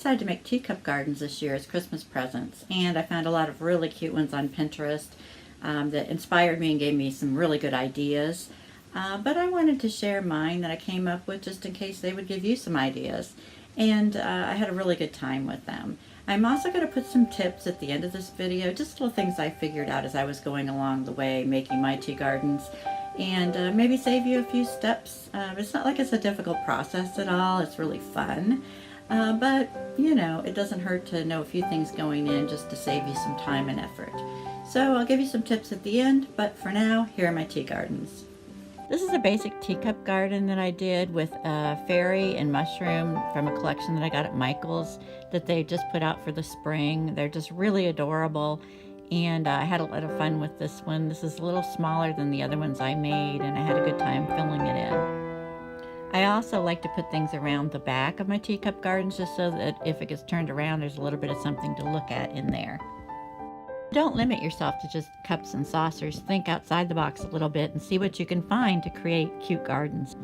decided to make teacup gardens this year as Christmas presents, and I found a lot of really cute ones on Pinterest that inspired me and gave me some really good ideas. But I wanted to share mine that I came up with just in case they would give you some ideas. And I had a really good time with them. I'm also going to put some tips at the end of this video, just little things I figured out as I was going along the way making my tea gardens, and maybe save you a few steps. It's not like it's a difficult process at all. It's really fun. But, you know, it doesn't hurt to know a few things going in just to save you some time and effort. So I'll give you some tips at the end, but for now, here are my tea gardens. This is a basic teacup garden that I did with a fairy and mushroom from a collection that I got at Michael's that they just put out for the spring. They're just really adorable, and I had a lot of fun with this one. This is a little smaller than the other ones I made, and I had a good time filling it in. I also like to put things around the back of my teacup gardens just so that if it gets turned around, there's a little bit of something to look at in there. Don't limit yourself to just cups and saucers. Think outside the box a little bit and see what you can find to create cute gardens.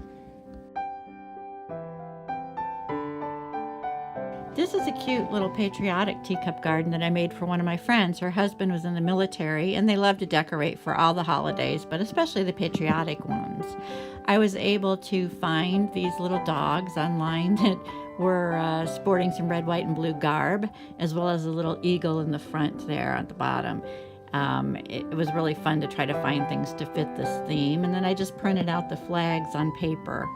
This is a cute little patriotic teacup garden that I made for one of my friends. Her husband was in the military and they love to decorate for all the holidays, but especially the patriotic ones. I was able to find these little dogs online that were sporting some red, white, and blue garb, as well as a little eagle in the front there at the bottom. It was really fun to try to find things to fit this theme, and then I just printed out the flags on paper.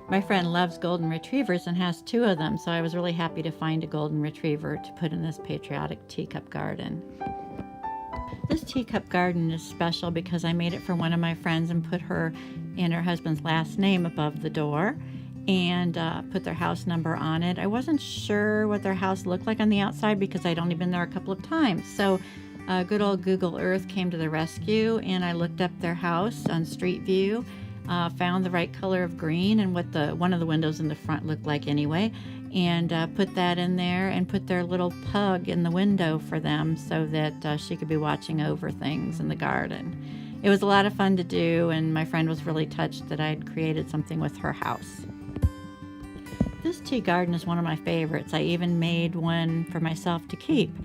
My friend loves golden retrievers and has 2 of them, so I was really happy to find a golden retriever to put in this patriotic teacup garden. This teacup garden is special because I made it for one of my friends and put her and her husband's last name above the door and put their house number on it. I wasn't sure what their house looked like on the outside because I'd only been there a couple of times. So good old Google Earth came to the rescue, and I looked up their house on Street View, found the right color of green and what one of the windows in the front looked like anyway, and put that in there and put their little pug in the window for them so that she could be watching over things in the garden. It was a lot of fun to do, and my friend was really touched that I'd created something with her house. This tea garden is one of my favorites. I even made one for myself to keep.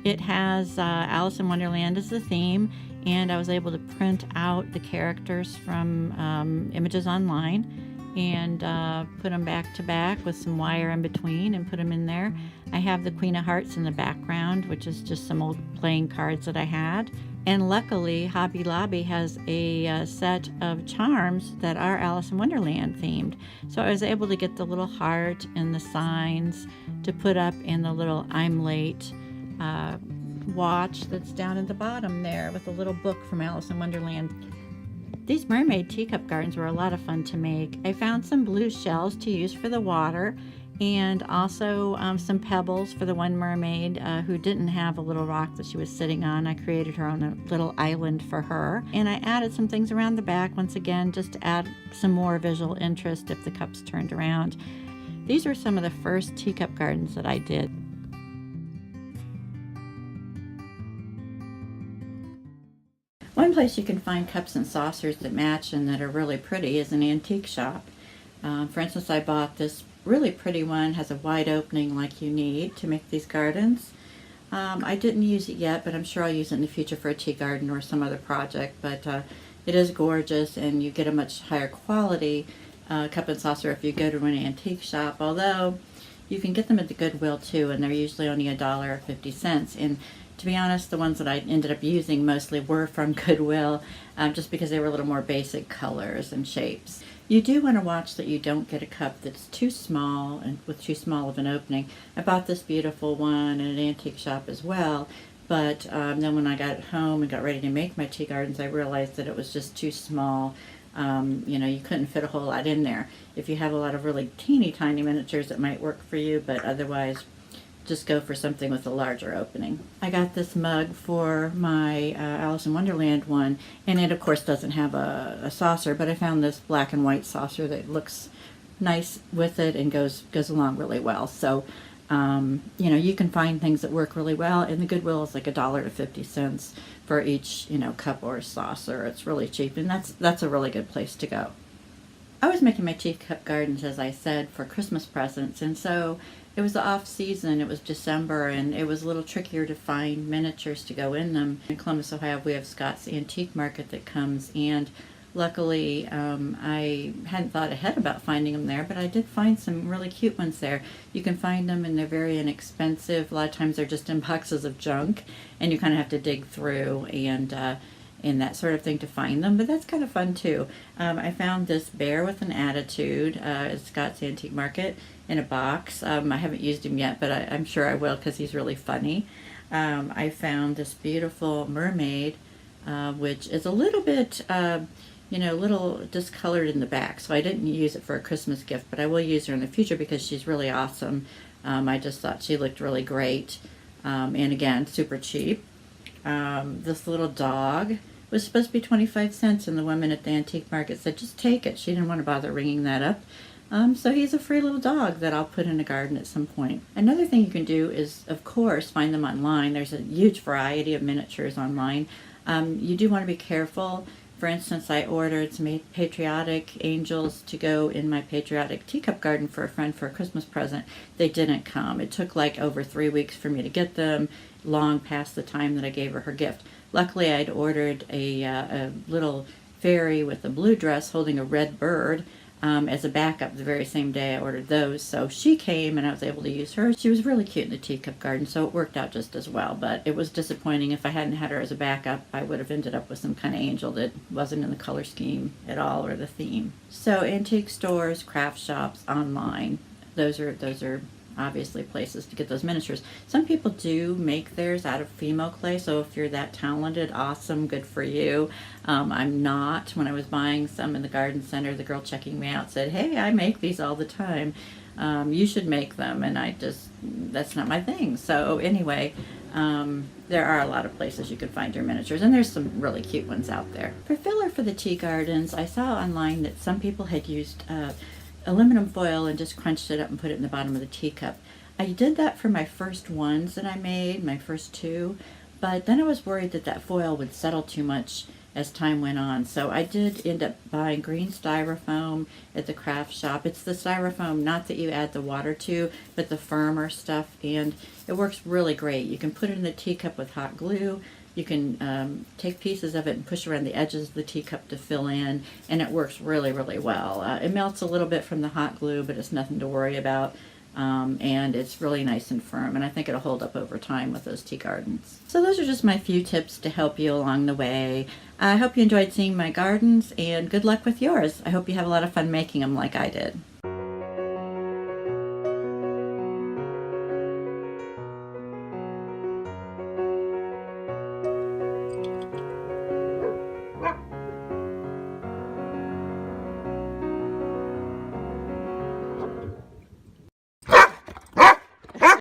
It has Alice in Wonderland as the theme, and I was able to print out the characters from images online and put them back to back with some wire in between and put them in there. I have the Queen of Hearts in the background, which is just some old playing cards that I had. And luckily, Hobby Lobby has a set of charms that are Alice in Wonderland themed. So I was able to get the little heart and the signs to put up in the little I'm late watch that's down at the bottom there with a little book from Alice in Wonderland. These mermaid teacup gardens were a lot of fun to make. I found some blue shells to use for the water, and also some pebbles for the one mermaid who didn't have a little rock that she was sitting on. I created her own little island for her, and I added some things around the back once again just to add some more visual interest if the cups turned around. These were some of the first teacup gardens that I did. One place you can find cups and saucers that match and that are really pretty is an antique shop. For instance, I bought this really pretty one, has a wide opening like you need to make these gardens. I didn't use it yet, but I'm sure I'll use it in the future for a tea garden or some other project. But it is gorgeous, and you get a much higher quality cup and saucer if you go to an antique shop, although you can get them at the Goodwill too, and they're usually only $1.50. And to be honest, the ones that I ended up using mostly were from Goodwill, just because they were a little more basic colors and shapes. You do want to watch that you don't get a cup that's too small and with too small of an opening. I bought this beautiful one in an antique shop as well, but then when I got home and got ready to make my tea gardens, I realized that it was just too small. You know, you couldn't fit a whole lot in there. If you have a lot of really teeny tiny miniatures, it might work for you, but otherwise just go for something with a larger opening. I got this mug for my Alice in Wonderland one, and it of course doesn't have a saucer, but I found this black and white saucer that looks nice with it and goes along really well. So you know, you can find things that work really well, and the Goodwill is like $1.50 for each, you know, cup or saucer. It's really cheap, and that's a really good place to go. I was making my teacup gardens, as I said, for Christmas presents, and so It was the off season. It was December, and it was a little trickier to find miniatures to go in them. In Columbus, Ohio, we have Scott's Antique Market that comes, and luckily I hadn't thought ahead about finding them there, but I did find some really cute ones there. You can find them, and they're very inexpensive. A lot of times they're just in boxes of junk, and you kind of have to dig through and that sort of thing to find them, but that's kind of fun too. I found this bear with an attitude at Scott's Antique Market in a box. I haven't used him yet, but I'm sure I will because he's really funny. I found this beautiful mermaid, which is a little bit, little discolored in the back, so I didn't use it for a Christmas gift, but I will use her in the future because she's really awesome. I just thought she looked really great, and again, super cheap. This little dog was supposed to be 25 cents, and the woman at the antique market said, just take it. She didn't want to bother ringing that up. So he's a free little dog that I'll put in a garden at some point. Another thing you can do is, of course, find them online. There's a huge variety of miniatures online. You do want to be careful. For instance, I ordered some patriotic angels to go in my patriotic teacup garden for a friend for a Christmas present. They didn't come. It took like over 3 weeks for me to get them, long past the time that I gave her her gift. Luckily, I'd ordered a little fairy with a blue dress holding a red bird as a backup the very same day I ordered those. So she came and I was able to use her. She was really cute in the teacup garden, so it worked out just as well. But it was disappointing. If I hadn't had her as a backup, I would have ended up with some kind of angel that wasn't in the color scheme at all or the theme. So antique stores, craft shops, online, those are obviously places to get those miniatures. Some people do make theirs out of Fimo clay, so if you're that talented, awesome, good for you. I'm not. When I was buying some in the garden center, the girl checking me out said, hey, I make these all the time. You should make them, and that's not my thing. So anyway, there are a lot of places you can find your miniatures, and there's some really cute ones out there. For filler for the tea gardens, I saw online that some people had used aluminum foil and just crunched it up and put it in the bottom of the teacup. I did that for my first ones that I made, my first two, but then I was worried that that foil would settle too much as time went on. So I did end up buying green styrofoam at the craft shop. It's the styrofoam, not that you add the water to, but the firmer stuff, and it works really great. You can put it in the teacup with hot glue. You can take pieces of it and push around the edges of the teacup to fill in, and it works really, really well. It melts a little bit from the hot glue, but it's nothing to worry about, and it's really nice and firm, and I think it'll hold up over time with those tea gardens. So those are just my few tips to help you along the way. I hope you enjoyed seeing my gardens, and good luck with yours. I hope you have a lot of fun making them like I did.